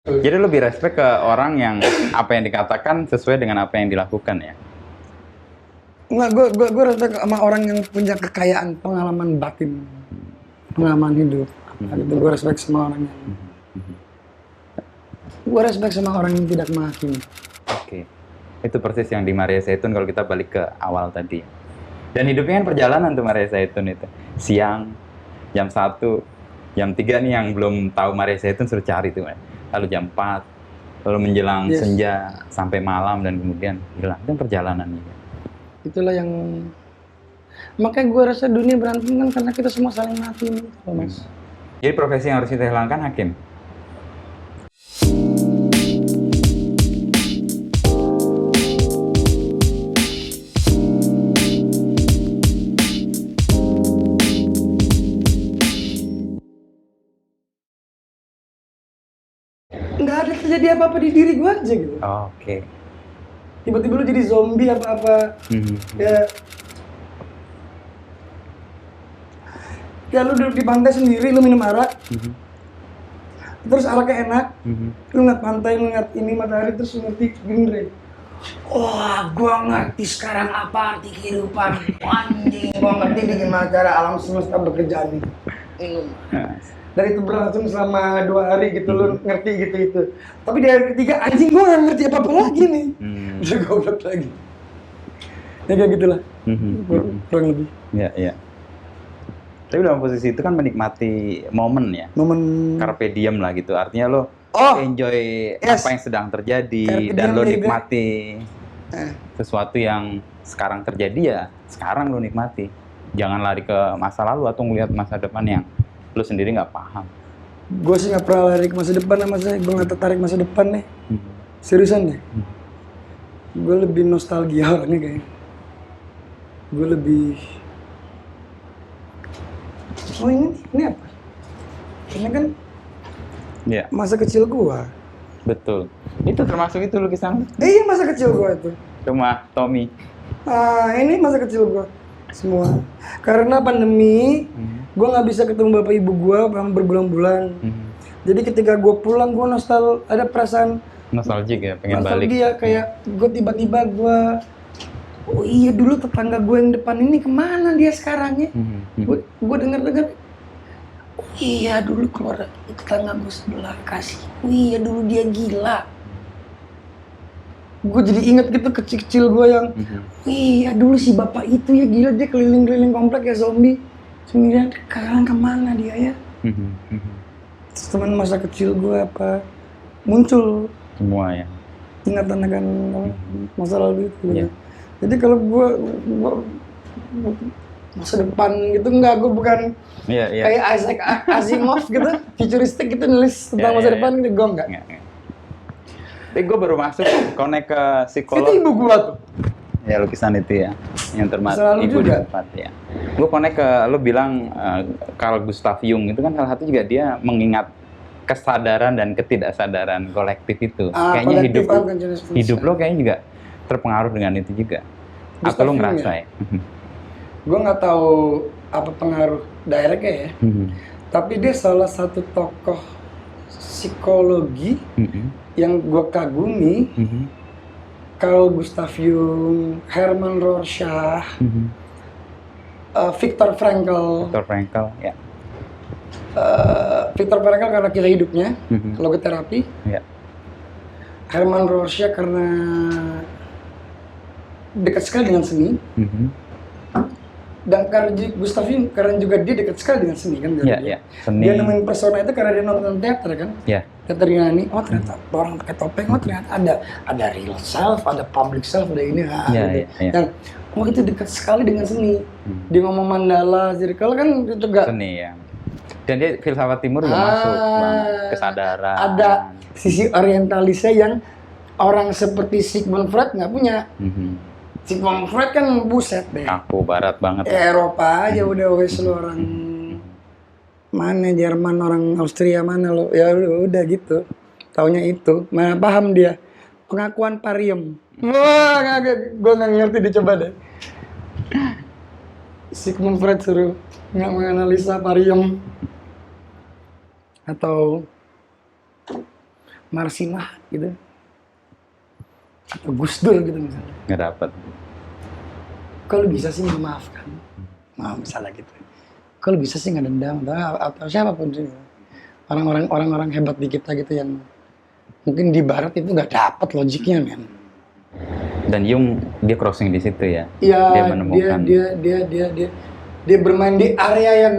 Jadi lebih respect ke orang yang apa yang dikatakan sesuai dengan apa yang dilakukan ya. Enggak, gue respect sama orang yang punya kekayaan pengalaman batin, pengalaman hidup. Gitu. Gue respect sama orang yang, gue respect sama orang yang tidak menghakimi. Oke, itu persis yang di Maria Zaitun kalau kita balik ke awal tadi. Dan hidupnya kan perjalanan tuh Maria Zaitun itu. Siang, jam 1, jam 3 nih yang belum tahu Maria Zaitun suruh cari tuh. Lalu jam 4, lalu menjelang senja sampai malam dan kemudian hilang. Itu perjalanan ini. Itulah yang makanya gue rasa dunia berantem kan karena kita semua saling mati, Mas. Jadi profesi yang harus kita hilangkan hakim. Nggak ada terjadi apa-apa di diri gue aja gitu. Oke. Tiba-tiba lu jadi zombie apa-apa. Ya lu duduk di pantai sendiri, lu minum arak. Terus araknya enak. Lu ngeliat pantai, lu ngeliat ini matahari, terus lu ngerti gini. Wah, gua ngerti sekarang apa arti kehidupan. Anjing, gua ngerti nih gimana cara alam semesta bekerja nih. Dan itu berlangsung selama 2 hari gitu, lu ngerti gitu. Tapi di hari ketiga, anjing gua nggak ngerti apa-apa lagi nih. Udah goblok lagi. Ya kayak gitulah. Kurang lebih. Iya. Tapi dalam posisi itu kan menikmati momen ya. Momen carpe diem lah gitu. Artinya lo enjoy apa yang sedang terjadi dan lo nikmati sesuatu yang sekarang terjadi ya. Sekarang lo nikmati. Jangan lari ke masa lalu atau ngelihat masa depan yang lo sendiri nggak paham. Gue sih nggak pernah lari ke masa depan sama saya. Gue nggak tertarik masa depan nih. Seriusan deh. Gue lebih nostalgia orangnya kayaknya. Gue lebih ini apa? Ini kan masa kecil gua. Betul. Itu termasuk itu lukisan? Iya, masa kecil gua itu. Rumah Tommy. Ini masa kecil gua semua. Karena pandemi, gua nggak bisa ketemu bapak ibu gua berbulan-bulan. Jadi ketika gua pulang, gua ada perasaan nostalgia ya, pengen balik. Nostalgia kayak gua tiba-tiba oh iya dulu tetangga gue yang depan ini kemana dia sekarang ya? Gue denger, oh iya dulu keluar tetangga gue sebelah kasih, oh iya dulu dia gila. Gue jadi inget gitu kecil-kecil gue yang, oh iya dulu si bapak itu ya gila, dia keliling-keliling komplek ya zombie. Sebenarnya sekarang kemana dia ya? Teman masa kecil gue apa muncul semua ya. Ingatan akan masa lalu itu. Yeah. Jadi kalau gue masa depan gitu enggak, gue bukan kayak Isaac Asimov gitu, futuristik gitu nulis tentang masa depan gitu, gue enggak. Tapi gue baru masuk connect ke psikolog. Itu ibu gue tuh. Ya lukisan itu ya, yang termasuk ibu di tempat ya. Gue connect ke, lo bilang Carl Gustav Jung itu kan salah satu juga dia mengingat kesadaran dan ketidaksadaran kolektif itu. Kayaknya hidup lo kayaknya juga terpengaruh dengan itu juga. Atau lo ngerasa ya? Gue nggak tahu apa pengaruh directnya ya. Tapi dia salah satu tokoh psikologi yang gue kagumi. Carl Gustav Jung, Herman Rorschach, Viktor Frankl. Ya. Viktor Frankl karena kisah hidupnya, logoterapi. Herman Rorschach karena dekat sekali dengan seni, dan Carl Gustav Jung karena juga dia dekat sekali dengan seni kan. Seni. Dia nemuin persona itu karena dia nonton teater kan. Teater Yunani, oh ternyata orang pakai topeng, oh ternyata ada real self, ada public self, ada ini, yang oh itu dekat sekali dengan seni. Dia ngomong mandala, circle kan itu juga seni ya. Dan dia filsafat timur juga masuk, kesadaran. Ada sisi orientalisnya yang orang seperti Sigmund Freud nggak punya. Sigmund Freud kan buset deh. Aku barat banget. Eropa aja udah wes lu orang mana Jerman, orang Austria mana lo. Ya udah gitu. Taunya itu. Mana paham dia. Pengakuan pariem. Wah, gue nggak ngerti, dicoba deh. Sigmund Freud suruh nggak menganalisa pariem. Atau Marsinah gitu, atau Gus Dur gitu misalnya. Nggak dapet. Kalau bisa sih memaafkan, misalnya gitu. Kalau bisa sih nggak dendam atau siapapun sih. Orang-orang hebat di kita gitu yang mungkin di barat itu nggak dapat logiknya, men. Dan Jung dia crossing di situ ya. Iya, Dia menemukan. dia bermain di area yang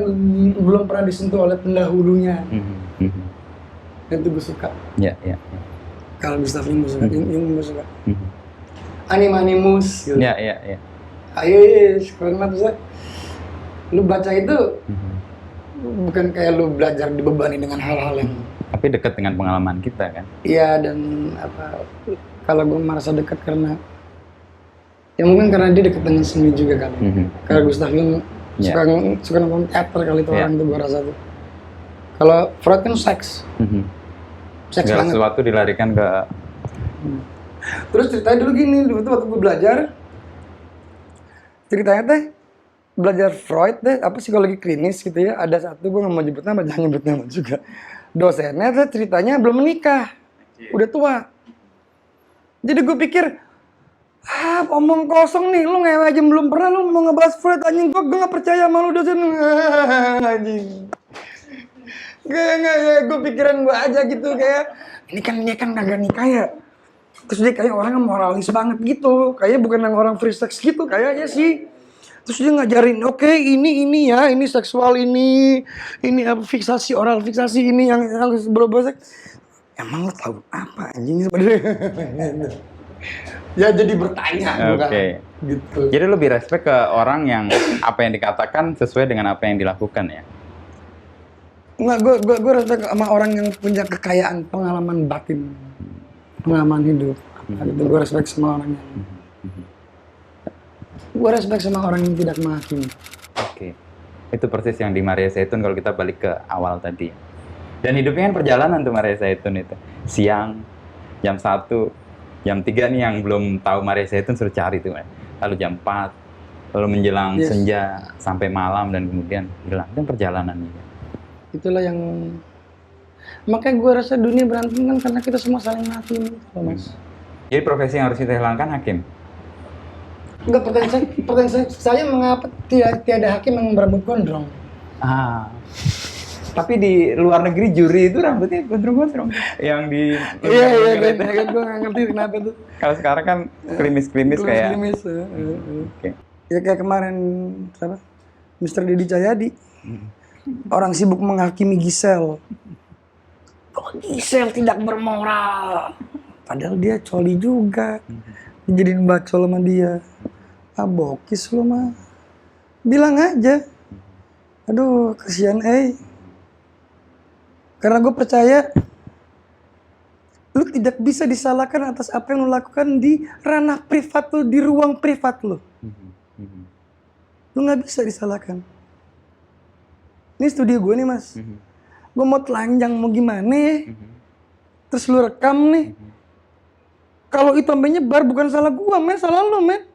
belum pernah disentuh oleh pendahulunya. Dan itu gue suka. Ya. Kalau Gustav Jung gue suka, Jung gue suka. Animus gitu. Ya. Ayo, karena tuh lu baca itu bukan kayak lu belajar dibebani dengan hal-hal yang Tapi dekat dengan pengalaman kita kan. iya, dan kalau gue merasa dekat karena ya mungkin karena dia dekat dengan seni juga kali. Karena Gustav Jung suka nonton teater kali itu orang itu gue rasa tuh. Kalau Freud kan seks Segala banget. sesuatu dilarikan ke. Terus ceritanya dulu gini, waktu gue belajar ceritanya teh belajar Freud deh, apa psikologi klinis gitu ya. Ada satu, gue nggak mau nyebut nama, jangan nyebut nama juga. Dosennya tuh ceritanya belum menikah, udah tua. Jadi gue pikir, omong kosong nih, lu ngewe aja belum pernah, lu mau ngebahas Freud anjing, gue nggak percaya sama lu dosen. Anjing. Gak, gue pikiran gue aja gitu kayak, ini kan kagak nikah ya. Terus dia kayak orang yang moralis banget gitu, kayaknya bukan yang orang free sex gitu kayaknya sih. Terus dia ngajarin, oke, ini ya, ini seksual ini apa fiksasi oral, fiksasi ini yang berubah seks. Emang lo tahu apa anjing sebenarnya? Ya jadi bertanya Oke. gitu. Jadi lebih respect ke orang yang apa yang dikatakan sesuai dengan apa yang dilakukan ya. Enggak, gue respect sama orang yang punya kekayaan pengalaman batin, pengalaman hidup. Gitu. Gue respect sama orang yang tidak menghakimi. Oke. Itu persis yang di Maria Zaitun kalau kita balik ke awal tadi. Dan hidupnya kan perjalanan tuh Maria Zaitun itu. Siang, jam 1, jam 3 nih yang belum tahu Maria Zaitun suruh cari tuh. Lalu jam 4, lalu menjelang senja sampai malam dan kemudian hilang. Itu perjalanannya. Itulah yang makanya gue rasa dunia berantem kan karena kita semua saling menghakimi, Mas. Jadi profesi yang harus kita hilangkan hakim. Enggak, pertanyaan saya mengapa tiada hakim yang berambut gondrong? Tapi di luar negeri juri itu rambutnya gondrong-gondrong. Yang di Iya, kan gue nggak ngerti kenapa tuh. Kalau sekarang kan klimis-klimis kayak. Oke. Ya kayak kemarin siapa? Mr. Deddy Cahyadi. Orang sibuk menghakimi Gisel. Kok Gisel tidak bermoral? Padahal dia coli juga. Dijadiin bacol sama dia. Bokis lo mah. Bilang aja. Aduh, kasihan Karena gue percaya lu tidak bisa disalahkan atas apa yang lu lakukan di ranah privat lu, di ruang privat lu. Lu gak bisa disalahkan. Ini studio gue nih, Mas. Gue mau telanjang mau gimana ya? Terus lu rekam nih. Kalau itu sampai nyebar bukan salah gua, men, salah lu, men.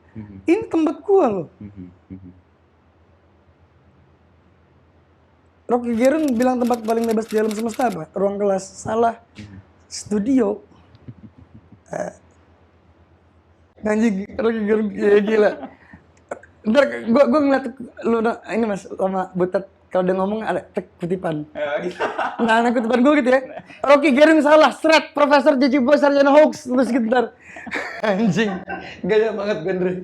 Ini tempat gua loh. Rocky Gerung bilang tempat paling bebas di alam semesta apa? Ruang kelas. Salah. Studio. Anjing, Rocky Gerung gila. Ntar gua ngeliat lu ini Mas sama Butet kalau udah ngomong ada kutipan. Nah, kutipan gue gitu ya. Rocky Gerung salah, seret, Profesor J.J. Boy sarjana hoax, terus sekitar. Anjing, gaya banget Gendry.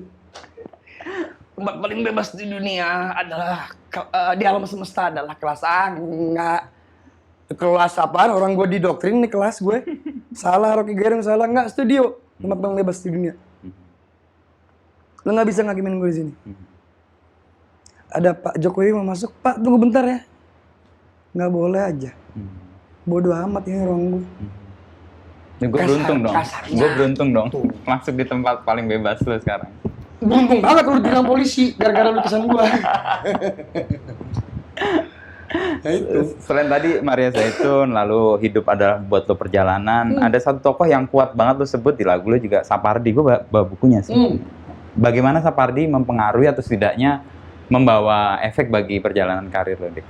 Tempat paling bebas di dunia adalah di alam semesta adalah kelas A, enggak. Kelas apaan? Orang gue didoktrin nih kelas gue. Salah Rocky Gerung, salah enggak, studio. Tempat paling bebas di dunia. Lo nggak bisa ngakimin gue di sini. Ada Pak Jokowi mau masuk, Pak tunggu bentar ya. Nggak boleh aja. Bodoh amat ini ruang gue. Gue beruntung dong. Gue beruntung dong. Masuk di tempat paling bebas lo sekarang. Beruntung banget lu dibilang polisi gara-gara lukisan gue. Nah, itu. Selain tadi Maria Zaitun, lalu hidup adalah buat lo perjalanan. Ada satu tokoh yang kuat banget lo sebut di lagu lo juga, Sapardi. Gue bawa bukunya sih. Bagaimana Sapardi mempengaruhi atau setidaknya membawa efek bagi perjalanan karir lo, Dik?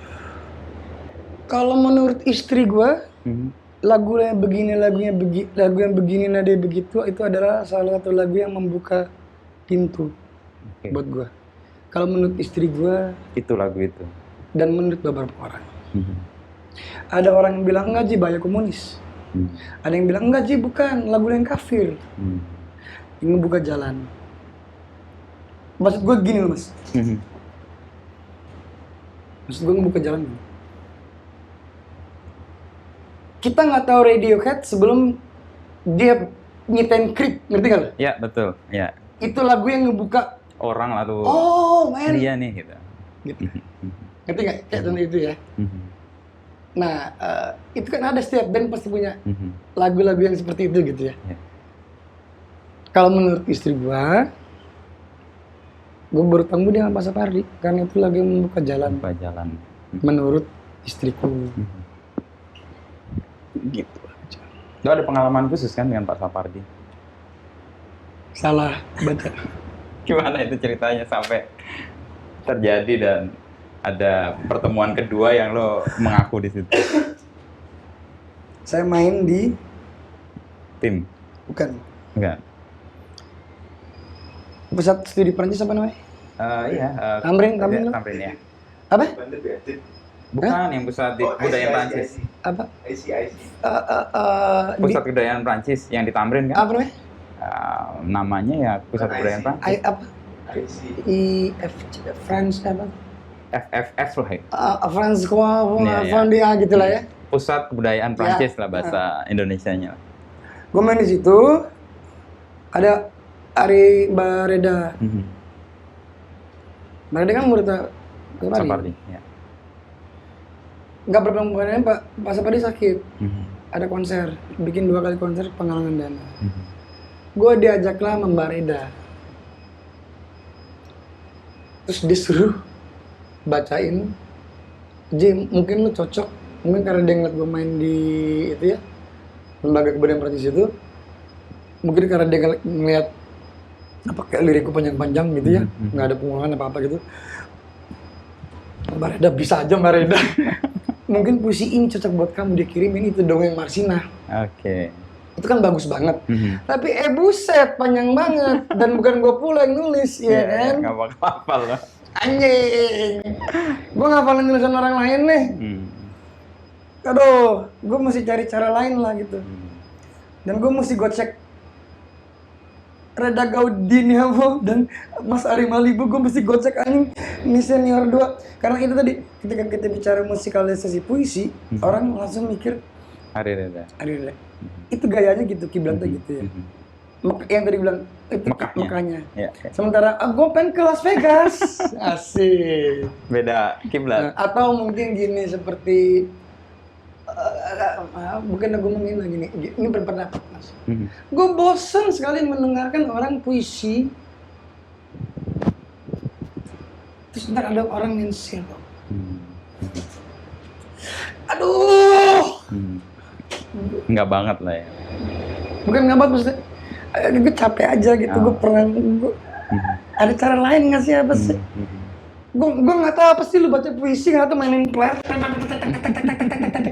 Kalau menurut istri gue, lagu yang begini, lagu yang begini nada begitu itu adalah salah satu lagu yang membuka pintu buat gua. Kalau menurut istri gua Itu lagu itu. dan menurut beberapa orang. Ada orang yang bilang enggak Ji, bahaya komunis. Ada yang bilang enggak Ji, bukan, lagu yang kafir. Yang membuka jalan. Maksud gua gini loh Mas. Maksud gua ngebuka jalan. Kita nggak tahu Radiohead sebelum dia nyiptain Creep, ngerti nggak lo? Ya betul. Ya. Itu lagu yang ngebuka Orang lalu oh man dia nih gitu. gitu. Ngerti nggak kayak contoh itu ya? Nah itu kan ada setiap band pasti punya lagu-lagu yang seperti itu gitu ya. Kalau menurut istri gua baru temu dia sama Pak Sapardi karena itu lagu yang membuka jalan. Membuka jalan. Menurut istriku. Gitu aja. Lo ada pengalaman khusus kan dengan Pak Sapardi? Salah baca. Gimana itu ceritanya sampai terjadi dan ada pertemuan kedua yang lo mengaku di situ? Saya main di Tim? bukan Enggak. pusat studi Perancis apa namanya? Iya. Tamrin ya. Apa? Bukan yang pusat budaya Prancis. Apa? Pusat kebudayaan Prancis yang di Tamrin kan? Apa namanya? Namanya ya pusat kebudayaan Prancis. Apa? France apa? FFF lah ya. France Iya. dia gitu lah ya. Pusat kebudayaan Prancis lah bahasa Indonesianya. Gue main di situ. Ada Ari Bareda. Bareda kan murid Sapardi. Ya. Nggak berapa kemudian Pak Sapardi sakit. Ada konser, bikin 2 kali konser penggalangan dana. Gue diajaklah sama Mbak Reda. Terus disuruh bacain, Ji mungkin lu cocok, mungkin karena dia ngeliat gue main di itu ya, lembaga kebudayaan Prancis itu, mungkin karena dia ngeliat apa kayak lirikku panjang-panjang gitu ya, nggak ada pengulangan apa-apa gitu. Mbak Reda bisa aja Mbak Reda. Mungkin puisi ini cocok buat kamu, dikirimin itu dongeng Marsina. Oke. Itu kan bagus banget. Tapi buset panjang banget dan bukan gue pula yang nulis ya kan. Nggak bakal hafal loh. Anjing. Gue ngafalin tulisan orang lain nih. Aduh, gue mesti cari cara lain lah gitu. Dan gue mesti gocek Reda Gaudini dan Mas Ari Malibu, gue mesti gocek anjing ini senior 2. Karena itu tadi ketika kita bicara musikalisasi puisi, orang langsung mikir Ari Reda. Itu gayanya gitu, kiblatnya gitu ya. Yang tadi bilang itu makanya. Ya. Sementara gue pengen ke Las Vegas. Asik. Beda kiblat. Atau mungkin gini seperti bukan gue menghina gini. Ini berpendapat Mas. Gue bosan sekali mendengarkan orang puisi. Terus ntar ada orang mention. Aduh. Enggak banget lah ya. Bukan nggak banget maksudnya. Gue capek aja gitu. Gue pernah. Ada cara lain nggak sih apa sih? Gue nggak tahu apa sih lu baca puisi nggak tahu mainin player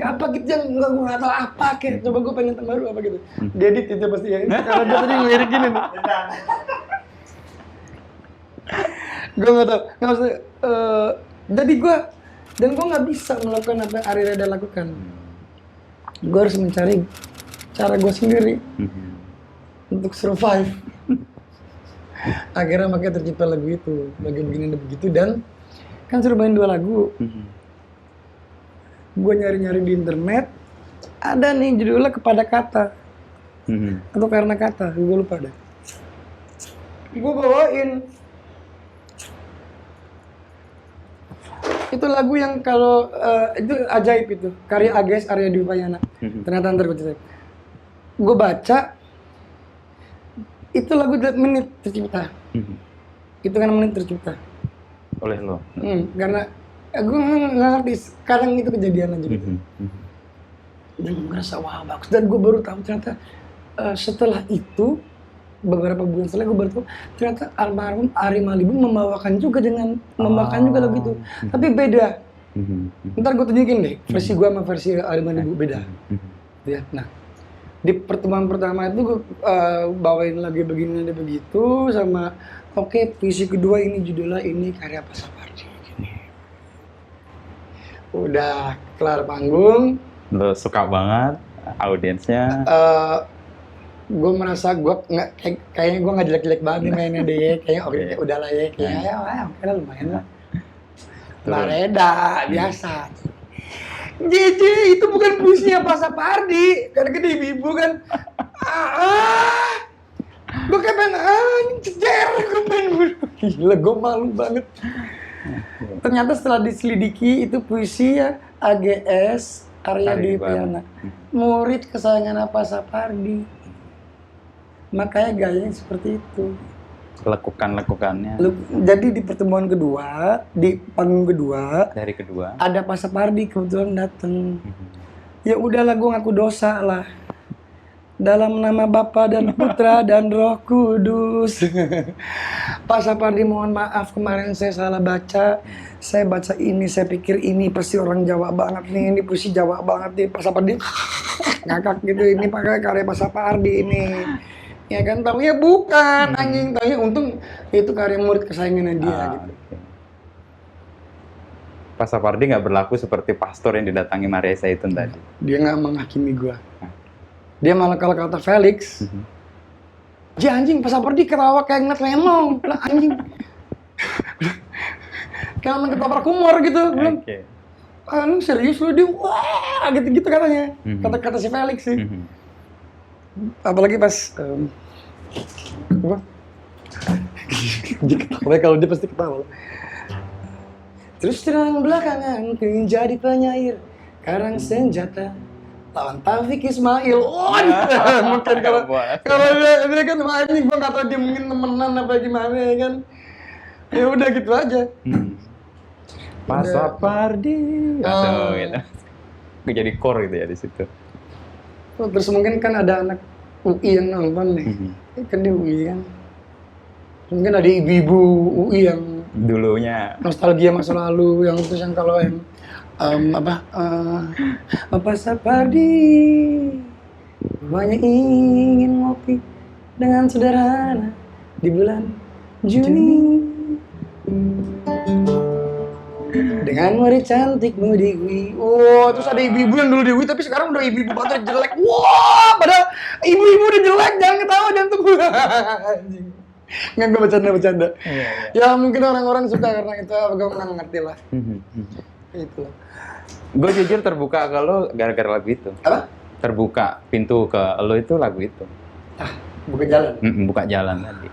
apa gitu yang gue nggak tahu apa kayak coba gue pengen baru apa gitu. Diedit itu pasti ya. Karena dia tadi ngelirik gini nih. Gue nggak tahu. Nggak maksudnya. Jadi gue nggak bisa melakukan apa yang Ari Reda lakukan. Gue harus mencari cara gue sendiri untuk survive. Akhirnya makanya tercipta lagu itu, lagu begini dan begitu, dan kan suruh main 2 lagu. Gue nyari-nyari di internet, ada nih judulnya Kepada Kata atau Karena Kata, gue lupa deh. Gue bawain. Itu lagu yang kalau itu ajaib itu, karya Ages Arya Dwi Payana. Ternyata ntar gue cerita. Gue baca, itu lagu 8 menit tercipta. Itu kan 6 menit tercipta. Oleh lo? Karena gue nggak ngerti, sekarang itu kejadian aja gitu. Dan gue ngerasa wah bagus. Dan gue baru tahu ternyata setelah itu, beberapa bulan setelah gue baru tahu ternyata almarhum Ari Malibu membawakan juga lagu itu. Tapi beda. Ntar gue tunjukin deh, versi gue sama versi Ari Malibu beda. Ya. Nah, di pertemuan pertama itu gue bawain lagi begini ada begitu sama oke, puisi kedua ini judulnya ini karya Pak Sapardi gini. Udah kelar panggung, Lo suka banget audiensnya. gue merasa gue nggak kayaknya gue nggak jelek-jelek banget nih mainnya deh, kayaknya oke Iya. udah lah ya, kayaknya ya oke lah lumayan lah. Turun. Lareda biasa. JJ itu bukan puisinya Pak Sapardi, karena gede ibu kan. Gue kayak pengen cecer, gue pengen bunuh. Gila, gue malu banget. Ternyata setelah diselidiki itu puisi ya AGS Arya Dwi Payana, murid kesayangan Pak Sapardi. Makanya gayanya seperti itu. Lekukan-lekukannya Jadi di pertemuan kedua, di panggung kedua, dari kedua. ada Pak Sapardi kebetulan dateng. Ya udahlah, gue ngaku dosa lah. Dalam nama Bapa dan Putra dan Roh Kudus. Pak Sapardi mohon maaf kemarin saya salah baca. Saya baca ini, saya pikir ini pasti orang Jawa banget nih. Ini puisi Jawa banget nih. Pak Sapardi ngakak gitu. Ini pakai karya Pak Sapardi ini. Ya kan, tapi ya bukan anjing. Tapi untung itu karya murid kesayangannya dia gitu. Oke. Pak Sapardi nggak berlaku seperti pastor yang didatangi Maria Zaitun tadi. Dia nggak menghakimi gua. Dia malah kalau kata Felix, "Ji anjing, Pak Sapardi ketawa kayak ngeliat lenong." Lah anjing. Kayak orang ketoprak humor gitu. Bilang, Oke. "Ah, lu serius lu?" Dia wah gitu-gitu katanya. Kata-kata si Felix sih. Apalagi pas apa? Dia ketawa, kalau dia pasti ketawa. Terus terang belakangan menjadi penyair karang senjata lawan Taufik Ismail. Oh, mungkin kalau dia kan anjing, gua nggak tahu dia mungkin temenan apa gimana ya kan. Ya udah gitu aja. Pak Sapardi. Aduh, gitu. Gue jadi core gitu ya di situ. Terus mungkin kan ada anak UI yang nonton nih. Kan di UI kan. Mungkin ada ibu-ibu UI yang Dulunya. nostalgia masa lalu, yang terus yang kalau yang Bapak Sapardi hanya ingin ngopi dengan sederhana di bulan Juni dengan murid cantikmu di UI. Wow, terus ada ibu-ibu yang dulu di UI tapi sekarang udah ibu-ibu banget jelek. Wah, padahal ibu-ibu udah jelek, jangan ketawa, jangan tunggu. Anjing. Nggak, gue bercanda. Ya mungkin orang-orang suka karena itu, gue nggak ngerti lah. Itu. Gue jujur terbuka ke lo gara-gara lagu itu. Apa? Terbuka pintu ke lo itu lagu itu. Bukan jalan. Buka jalan tadi.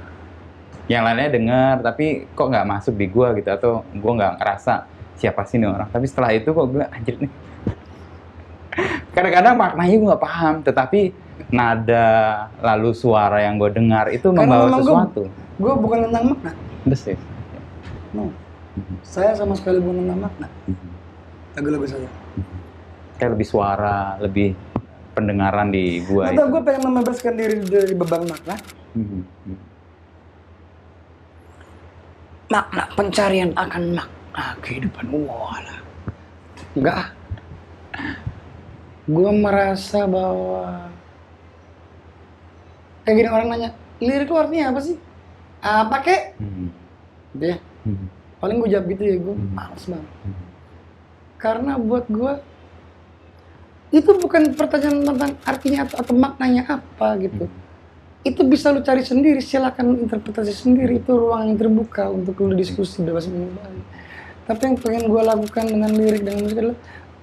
Yang lainnya dengar tapi kok nggak masuk di gua gitu, atau gua nggak ngerasa siapa sih nih orang. Tapi setelah itu kok gue anjir nih. Kadang-kadang maknanya gue nggak paham, tetapi nada lalu suara yang gue dengar itu membawa sesuatu. Gue bukan tentang makna. Betul. No. Saya sama sekali bukan tentang makna. Lagu-lagu saya. Kayak lebih suara, lebih pendengaran di gua. Atau gue pengen membebaskan diri dari beban makna. Makna pencarian akan makna kehidupan. Walah. Enggak. Gue merasa bahwa kayak gini, orang nanya, lirik lu artinya apa sih? Apa kek? Gitu ya. Paling gue jawab gitu ya, gue males banget. Karena buat gue itu bukan pertanyaan tentang artinya atau maknanya apa gitu. Itu bisa lu cari sendiri, silakan interpretasi sendiri, itu ruang yang terbuka untuk lu diskusi bebas mengubahnya. Tapi yang pengen gue lakukan dengan lirik, dengan musik adalah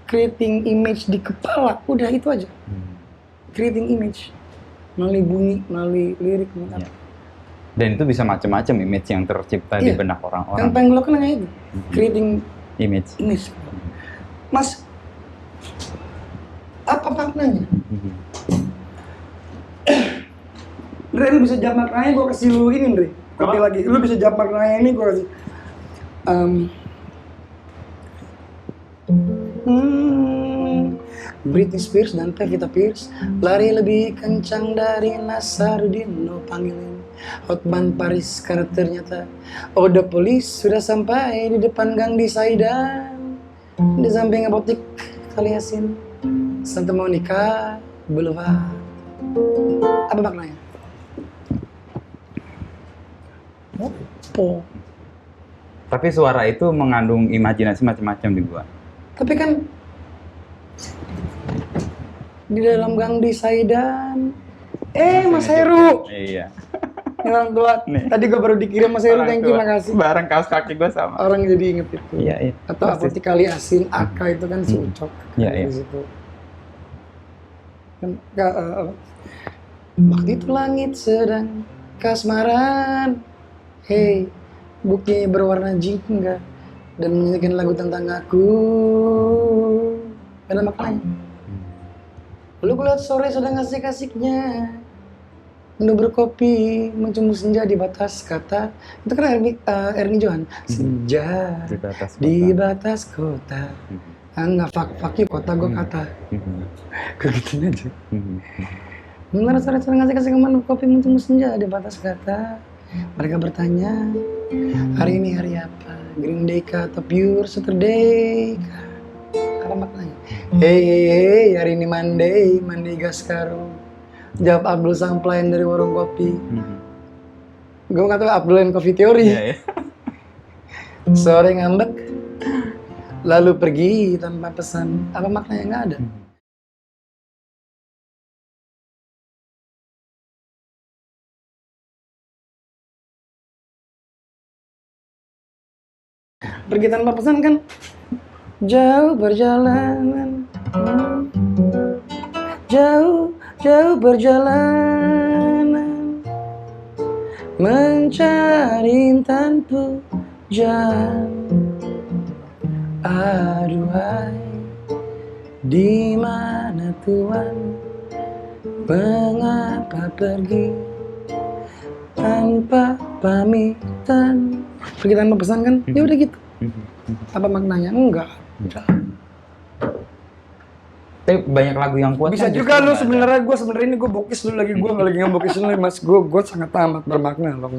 creating image di kepala, udah itu aja. Creating image melalui bunyi, melalui lirik, melalui apa. Dan itu bisa macam-macam image yang tercipta di benak orang-orang. Yang pengen gue lakukan hanya itu, creating image. Mas, apa maknanya? Dre, lu bisa jawab maknanya, gue kasih lu ini, Dre. Kopi lagi, lu bisa jawab maknanya ini, gue kasih. Britney Spears dan Pevita Pierce lari lebih kencang dari Nasarudin, no panggilin Hotman Paris karena ternyata the Police sudah sampai di depan gang di Saidan, di samping apotek Kaliasin Santa Monica Boulevard. Apa maknanya? Opo. Tapi suara itu mengandung imajinasi macam-macam di gua. Tapi kan di dalam gang di Saidan. Mas Heru. Iya. Ini orang tua. Nih. Tadi gue baru dikirim Mas Heru, thank you, makasih. Barang kaos kaki gua sama. Orang jadi inget itu. Iya, iya. Atau apotek kali asin, Aka itu kan si Ucok. Iya, Di iya. situ. Kan, waktu itu langit sedang kasmaran. Hey, buktinya berwarna jingga dan menyanyikan lagu tentang aku. Ada maknanya. Lu kulihat sore sedang asik-asiknya minum berkopi, mencumbu senja di batas kata. Itu kan Ernie Johan. Senja Di batas kota. di batas kota. Nggak fuck you kota, gue kata. Gue gituin aja. Benar sore sedang asik-asik minum kopi, mencumbu senja di batas kata. Mereka bertanya, hari ini hari apa? Green Day kah atau Pure Saturday kah? Apa maknanya? Hey, hari ini Monday Gaskaro. Jawab Abdul sang pelayan dari warung kopi. Gue nggak tahu Abdul and Coffee Theory. Iya, iya. Sore ngambek, lalu pergi tanpa pesan. Apa maknanya? Nggak ada. Pergi tanpa pesan kan? Jauh perjalanan, jauh perjalanan, mencari intan pujan. Aduhai, di mana Tuhan? Mengapa pergi tanpa pamitan? Pergi tanpa pesan kan? Ya udah gitu. Apa maknanya? Enggak. Tapi banyak lagu yang kuat. Bisa kan juga justru lu nggak sebenarnya ini gue bokis lu lagi, gue nggak lagi ngebokis lu mas, gue sangat amat bermakna loh.